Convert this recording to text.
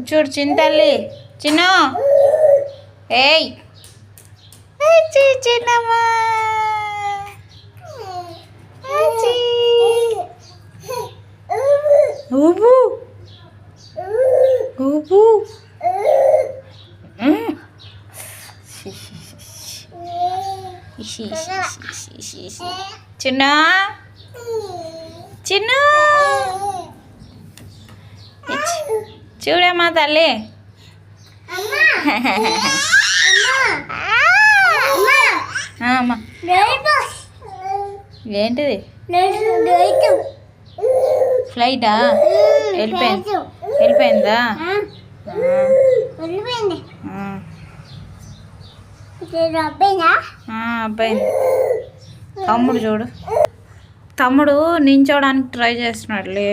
చూడు చిన్న తల్లి చిన్న ఏయ్ చిన్నమ్మా ఊపు ఊపు చిన్న చిన్న చూడమ్మా తల్లి అమ్మా ఏంటిది ఫ్లైటా వెళ్ళిపోయిందా అబ్బాయింది తమ్ముడు చూడు తమ్ముడు నించోడానికి ట్రై చేస్తున్నాడులే